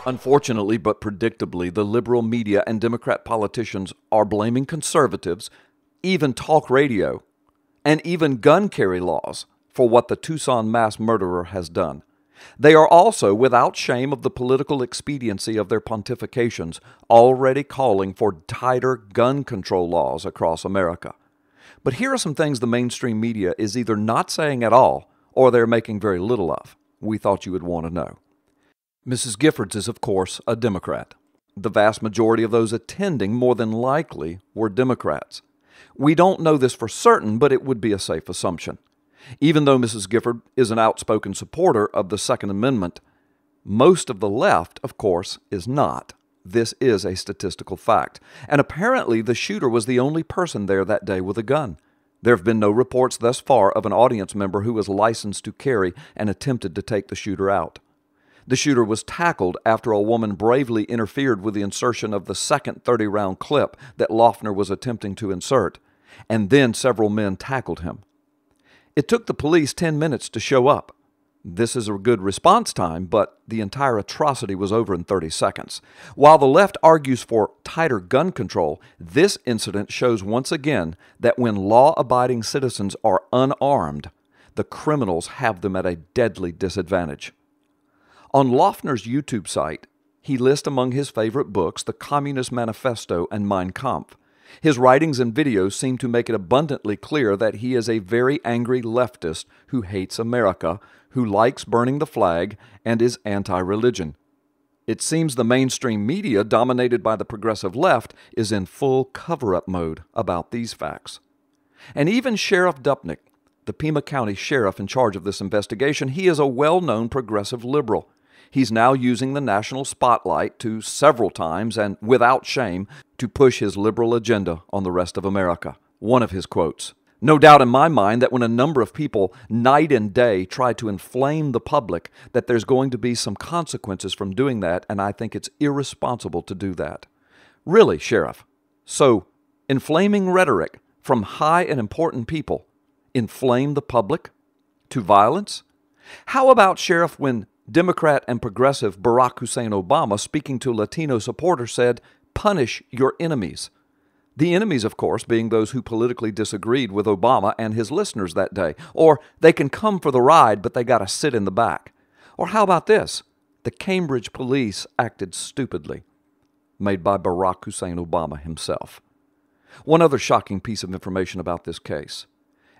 Unfortunately, but predictably, the liberal media and Democrat politicians are blaming conservatives, even talk radio, and even gun carry laws for what the Tucson mass murderer has done. They are also, without shame of the political expediency of their pontifications, already calling for tighter gun control laws across America. But here are some things the mainstream media is either not saying at all or they're making very little of. We thought you would want to know. Mrs. Giffords is, of course, a Democrat. The vast majority of those attending more than likely were Democrats. We don't know this for certain, but it would be a safe assumption. Even though Mrs. Gifford is an outspoken supporter of the Second Amendment, most of the left, of course, is not. This is a statistical fact. And apparently the shooter was the only person there that day with a gun. There have been no reports thus far of an audience member who was licensed to carry and attempted to take the shooter out. The shooter was tackled after a woman bravely interfered with the insertion of the second 30-round clip that Loughner was attempting to insert, and then several men tackled him. It took the police 10 minutes to show up. This is a good response time, but the entire atrocity was over in 30 seconds. While the left argues for tighter gun control, this incident shows once again that when law-abiding citizens are unarmed, the criminals have them at a deadly disadvantage. On Loughner's YouTube site, he lists among his favorite books the Communist Manifesto and Mein Kampf. His writings and videos seem to make it abundantly clear that he is a very angry leftist who hates America, who likes burning the flag, and is anti-religion. It seems the mainstream media, dominated by the progressive left, is in full cover-up mode about these facts. And even Sheriff Dupnick, the Pima County sheriff in charge of this investigation, he is a well-known progressive liberal. He's now using the national spotlight to several times and without shame to push his liberal agenda on the rest of America. One of his quotes, "No doubt in my mind that when a number of people night and day try to inflame the public, that there's going to be some consequences from doing that, and I think it's irresponsible to do that." Really, Sheriff? So, inflaming rhetoric from high and important people inflame the public to violence? How about, Sheriff, when Democrat and progressive Barack Hussein Obama, speaking to Latino supporters, said, "Punish your enemies"? The enemies, of course, being those who politically disagreed with Obama and his listeners that day. Or they can come for the ride, but they got to sit in the back. Or how about this? The Cambridge police acted stupidly. Made by Barack Hussein Obama himself. One other shocking piece of information about this case.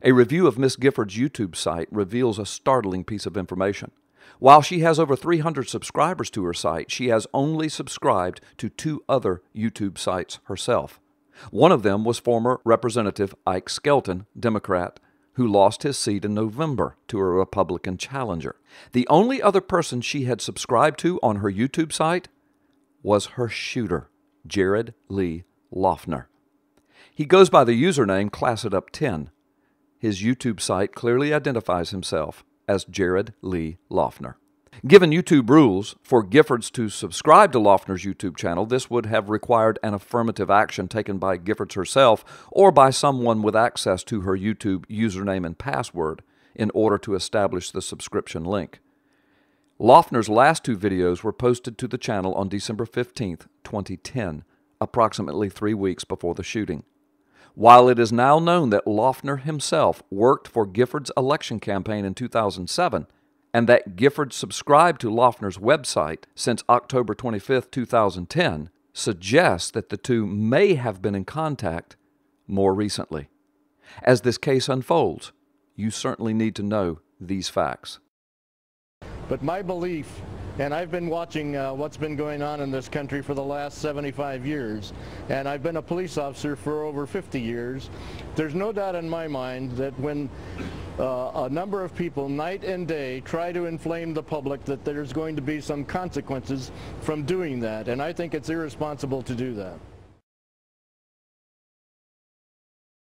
A review of Miss Gifford's YouTube site reveals a startling piece of information. While she has over 300 subscribers to her site, she has only subscribed to 2 other YouTube sites herself. One of them was former Representative Ike Skelton, Democrat, who lost his seat in November to a Republican challenger. The only other person she had subscribed to on her YouTube site was her shooter, Jared Lee Loughner. He goes by the username ClassItUp10. His YouTube site clearly identifies himself as Jared Lee Loughner. Given YouTube rules for Giffords to subscribe to Loughner's YouTube channel, this would have required an affirmative action taken by Giffords herself or by someone with access to her YouTube username and password in order to establish the subscription link. Loughner's last 2 videos were posted to the channel on December 15, 2010, approximately 3 weeks before the shooting. While it is now known that Loughner himself worked for Giffords' election campaign in 2007, and that Giffords subscribed to Loughner's website since October 25, 2010, suggests that the two may have been in contact more recently. As this case unfolds, you certainly need to know these facts. But my belief, and I've been watching what's been going on in this country for the last 75 years, and I've been a police officer for over 50 years, there's no doubt in my mind that when a number of people night and day try to inflame the public, that there's going to be some consequences from doing that, and I think it's irresponsible to do that.